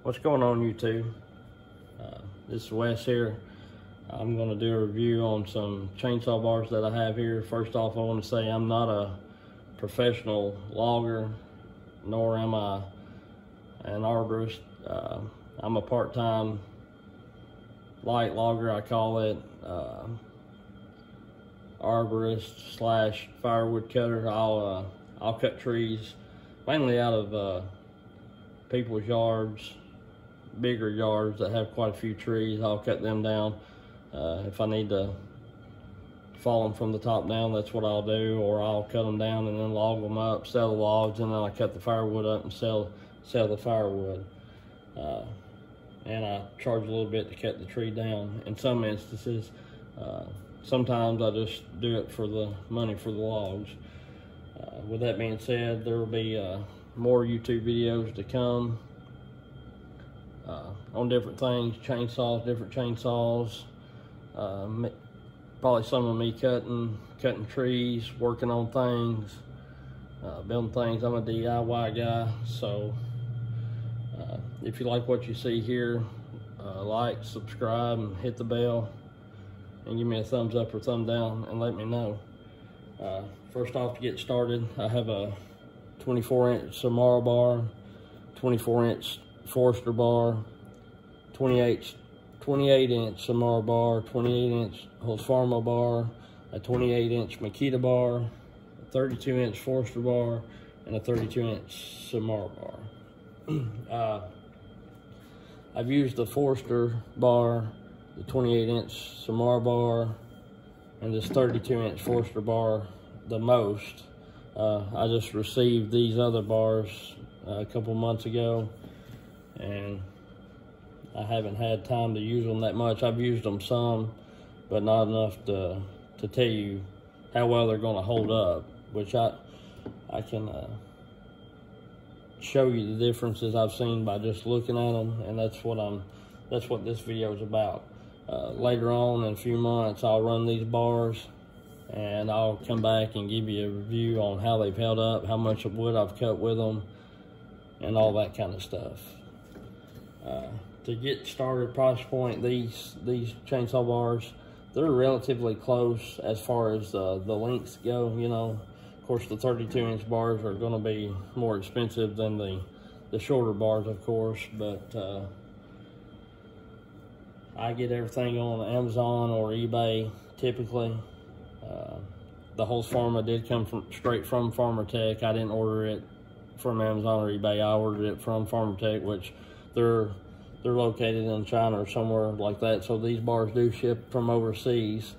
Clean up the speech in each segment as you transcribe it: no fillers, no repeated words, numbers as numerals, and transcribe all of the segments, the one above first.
What's going on, YouTube? This is Wes here. I'm going to do a review on some chainsaw bars that I have here. First off, I want to say I'm not a professional logger, nor am I an arborist. I'm a part-time light logger, I call it, arborist slash firewood cutter. I'll cut trees mainly out of people's yards, bigger yards that have quite a few trees. I'll cut them down. If I need to fall them from the top down, that's what I'll do, or I'll cut them down and then log them up, sell the logs, and then I cut the firewood up and sell the firewood. And I charge a little bit to cut the tree down. In some instances, sometimes I just do it for the money for the logs. With that being said, there will be more YouTube videos to come on different things, chainsaws, different chainsaws, probably some of me cutting trees, working on things, building things. I'm a DIY guy, so if you like what you see here, like, subscribe, and hit the bell, and give me a thumbs up or thumb down and let me know. First off, to get started, I have a 24-inch Tsumura bar, 24-inch Forster bar, 28-inch Tsumura bar, 28-inch Holzfforma bar, a 28-inch Makita bar, a 32-inch Forster bar, and a 32-inch Tsumura bar. I've used the Forster bar, the 28-inch Tsumura bar, and this 32-inch Forster bar the most. I just received these other bars a couple months ago, and I haven't had time to use them that much. I've used them some, but not enough to tell you how well they're going to hold up, which I can show you the differences I've seen by just looking at them, and that's what this video is about. Later on in a few months, I'll run these bars and I'll come back and give you a review on how they've held up, how much of wood I've cut with them, and all that kind of stuff. To get started, price point, these chainsaw bars, they're relatively close as far as the lengths go. You know, of course, the 32-inch bars are going to be more expensive than the shorter bars, of course, but I get everything on Amazon or eBay typically. The Holzfforma did come straight from Farmer Tech. I didn't order it from Amazon or eBay. I ordered it from Farmer Tech, which they're located in China or somewhere like that. So these bars do ship from overseas.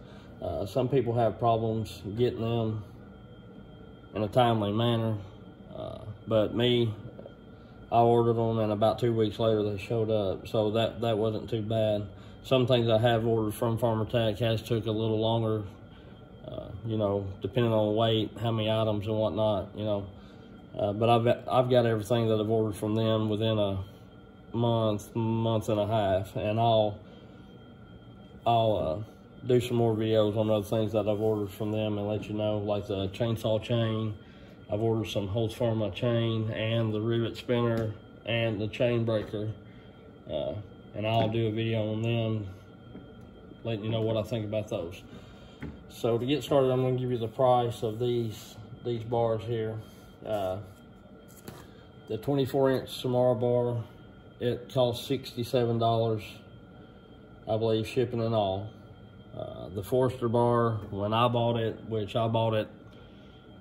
Some people have problems getting them in a timely manner, but me, I ordered them and about 2 weeks later they showed up, so that wasn't too bad. Some things I have ordered from Farmer Tech has took a little longer, you know, depending on the weight, how many items and whatnot, you know. But I've got everything that I've ordered from them within a month and a half, and I'll do some more videos on other things that I've ordered from them and let you know, like the chainsaw chain. I've ordered some Holzfforma chain and the rivet spinner and the chain breaker, and I'll do a video on them, letting you know what I think about those. So to get started, I'm going to give you the price of these bars here. The 24-inch Tsumura bar, it costs $67, I believe, shipping and all. The Forster bar, when I bought it, which I bought it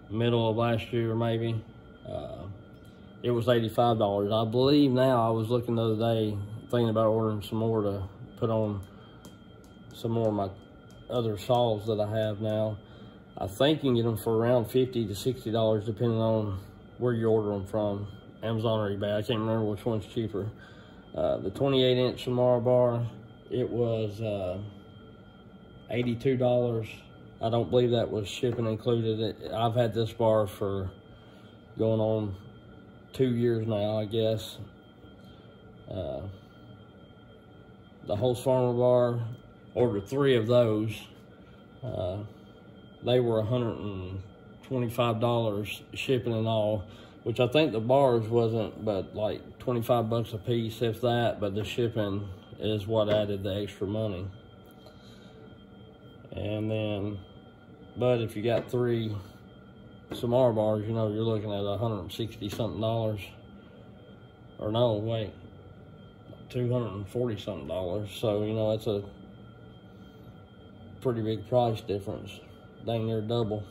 middle of last year maybe, it was $85. I believe now, I was looking the other day, thinking about ordering some more to put on some more of my other saws that I have now. I think you can get them for around $50 to $60 depending on where you order them from, Amazon or eBay. I can't remember which one's cheaper. The 28-inch Tsumura bar, it was $82. I don't believe that was shipping included. I've had this bar for going on 2 years now, I guess. The Holzfforma bar, ordered 3 of those. They were $125 shipping and all. which I think the bars wasn't but like 25 bucks a piece, if that, but the shipping is what added the extra money. And then, but if you got 3 Tsumura bars, you know, you're looking at $160 something. Or no, wait, $240 something. So, you know, that's a pretty big price difference, dang near double.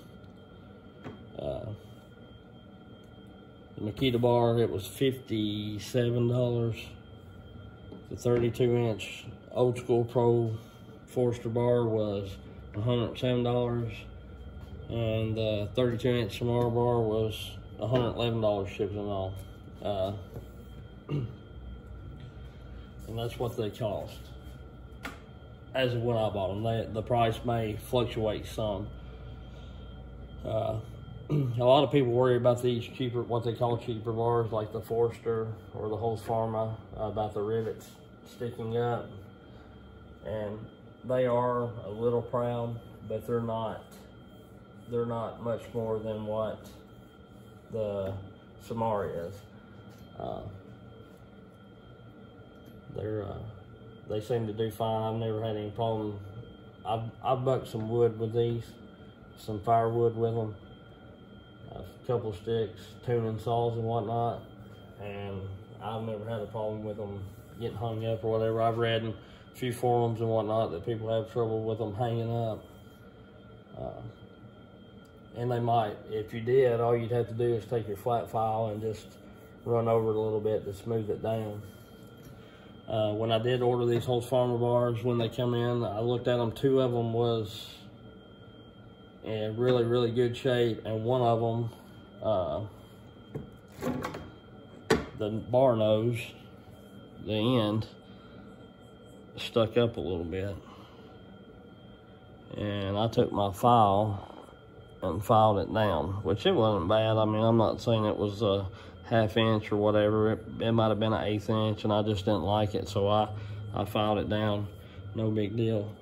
The Makita bar, it was $57. The 32-inch old school Pro Forster bar was $107, and the 32-inch Tsumura bar was $111 shipping and all. And that's what they cost as of when I bought them. The price may fluctuate some. A lot of people worry about these cheaper, what they call cheaper bars, like the Forster or the Holzfforma, about the rivets sticking up. And they are a little proud, but they're not much more than what the Tsumura is. They seem to do fine. I've never had any problem. I've bucked some wood with these, some firewood with them, a couple of sticks, tuning saws and whatnot, and I've never had a problem with them getting hung up or whatever. I've read in a few forums and whatnot that people have trouble with them hanging up. And they might. If you did, all you'd have to do is take your flat file and just run over it a little bit to smooth it down. When I did order these Holzfforma bars, when they come in, I looked at them. 2 of them was in really, really good shape, and one of them, the bar nose, the end, stuck up a little bit. And I took my file and filed it down, which it wasn't bad. I mean, I'm not saying it was a ½ inch or whatever. It might have been an 1/8 inch, and I just didn't like it, so I filed it down. No big deal.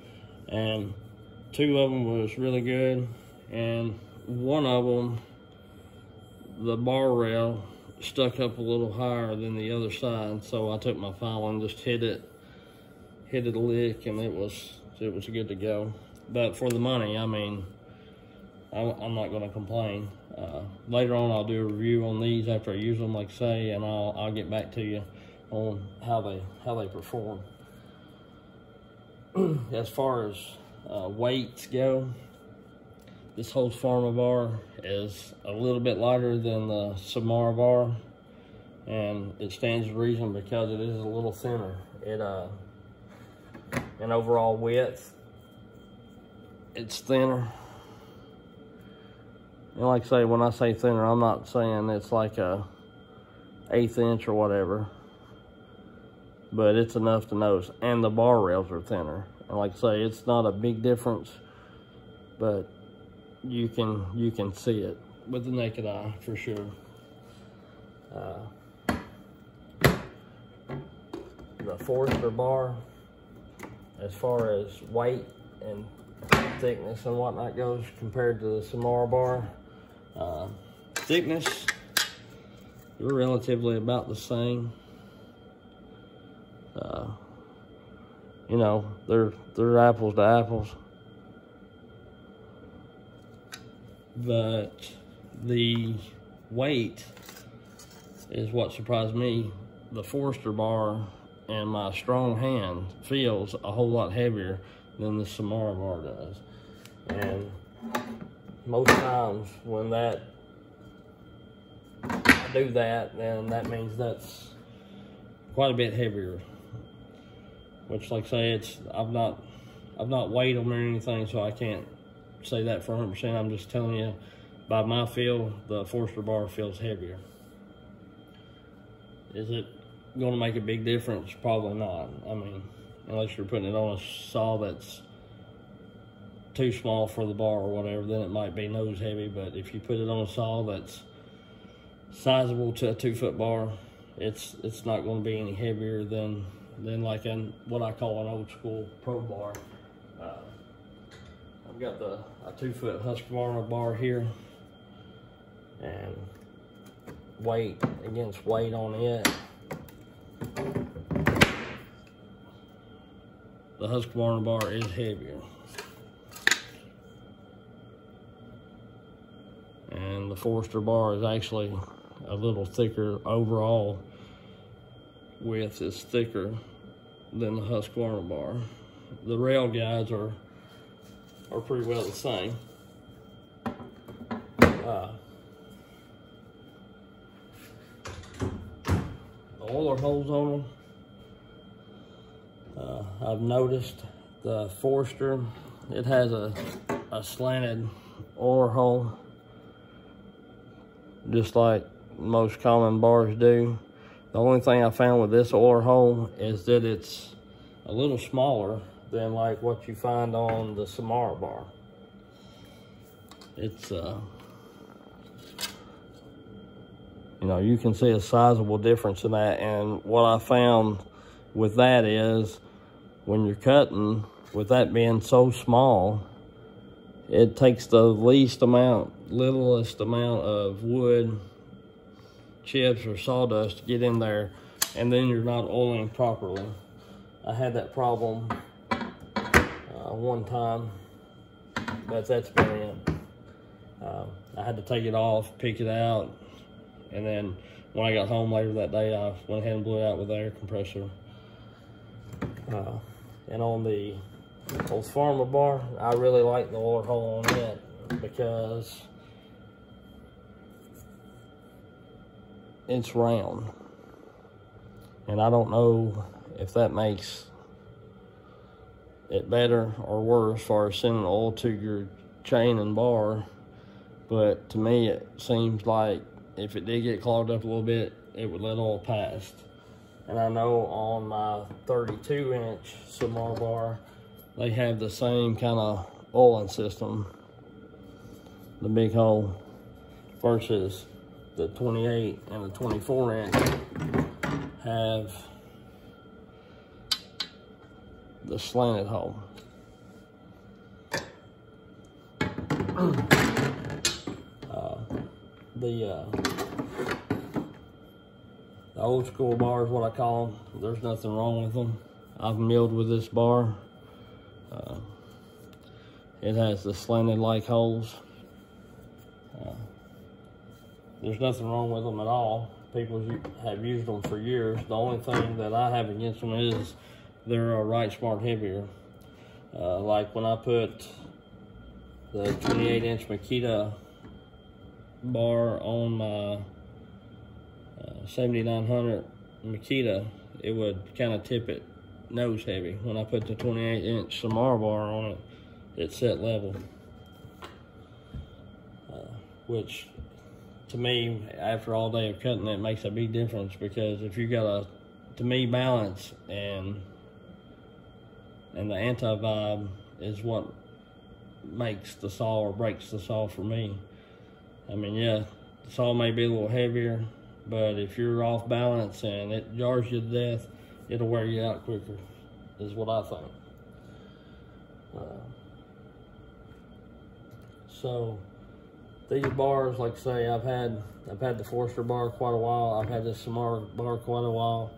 And 2 of them was really good, and one of them, the bar rail stuck up a little higher than the other side, so I took my file and just hit it a lick, and it was good to go. But for the money, I mean, I'm not going to complain. Later on, I'll do a review on these after I use them, like I say, and I'll get back to you on how they perform. As far as weights go, this Holzfforma bar is a little bit lighter than the Tsumura bar, and it stands to reason because it is a little thinner. In overall width, it's thinner. And like I say, when I say thinner, I'm not saying it's like a 1/8 inch or whatever, but it's enough to notice. And the bar rails are thinner. And like I say, it's not a big difference, but you can see it with the naked eye for sure. The Forster bar, as far as weight and thickness and whatnot goes, compared to the Tsumura bar, thickness, they're relatively about the same. You know, they're apples to apples, but the weight is what surprised me. The Forster bar and my strong hand feels a whole lot heavier than the Tsumura bar does. And most times when I do that, then that means that's quite a bit heavier. Which, like I say, I've not weighed them or anything, so I can't say that for 100%. I'm just telling you, by my feel, the Forster bar feels heavier. Is it going to make a big difference? Probably not. I mean, unless you're putting it on a saw that's too small for the bar or whatever, then it might be nose heavy. But if you put it on a saw that's sizable to a 2-foot bar, it's not going to be any heavier than like what I call an old school Pro bar. I've got a 2-foot Holzfforma bar here, and weight against weight on it. The Husqvarna bar is heavier. And the Forester bar is actually a little thicker overall. Width is thicker than the Husqvarna bar. The rail guides are pretty well the same. The oiler holes on them, I've noticed the Forester, it has a slanted oiler hole, just like most common bars do. The only thing I found with this oiler hole is that it's a little smaller than like what you find on the Tsumura bar. It's, you know, you can see a sizable difference in that. And what I found with that is when you're cutting, with that being so small, it takes the littlest amount of wood, chips, or sawdust to get in there, and then you're not oiling properly. I had that problem one time, but that's been it. I had to take it off, pick it out, and then when I got home later that day, I went ahead and blew it out with the air compressor. And on the Holzfforma bar, I really like the oiler hole on it because it's round. And I don't know if that makes it better or worse as far as sending oil to your chain and bar, but to me it seems like if it did get clogged up a little bit, it would let oil pass. And I know on my 32-inch Tsumura bar, they have the same kind of oiling system, the big hole, versus the 28 and the 24-inch have the slanted hole. The old school bar is what I call them. There's nothing wrong with them. I've milled with this bar. It has the slanted like holes. There's nothing wrong with them at all. People have used them for years. The only thing that I have against them is they're a right smart heavier. Like when I put the 28-inch Makita bar on my 7900 Makita, it would kind of tip it nose heavy. When I put the 28-inch Tsumura bar on it, it's set level. Which, to me, after all day of cutting, it makes a big difference, because if you got a, to me, balance and the anti-vibe is what makes the saw or breaks the saw for me. I mean, yeah, the saw may be a little heavier, but if you're off balance and it jars you to death, it'll wear you out quicker, is what I think. So these bars, like I say, I've had the Forester bar quite a while. I've had this Tsumura bar quite a while.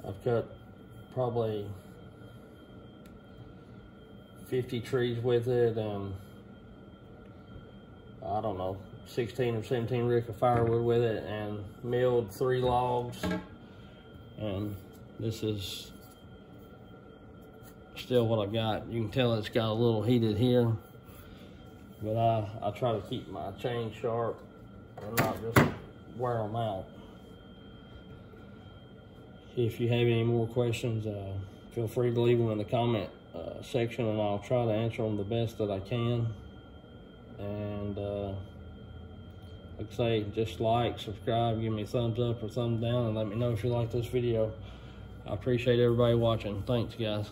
I've cut probably 50 trees with it, and I don't know, 16 or 17 rick of firewood with it, and milled 3 logs. And this is still what I got. You can tell it's got a little heated here, but I try to keep my chain sharp and not just wear them out. If you have any more questions, feel free to leave them in the comment section, and I'll try to answer them the best that I can. And like I say, just like, subscribe, give me a thumbs up or thumbs down, and let me know if you like this video. I appreciate everybody watching. Thanks, guys.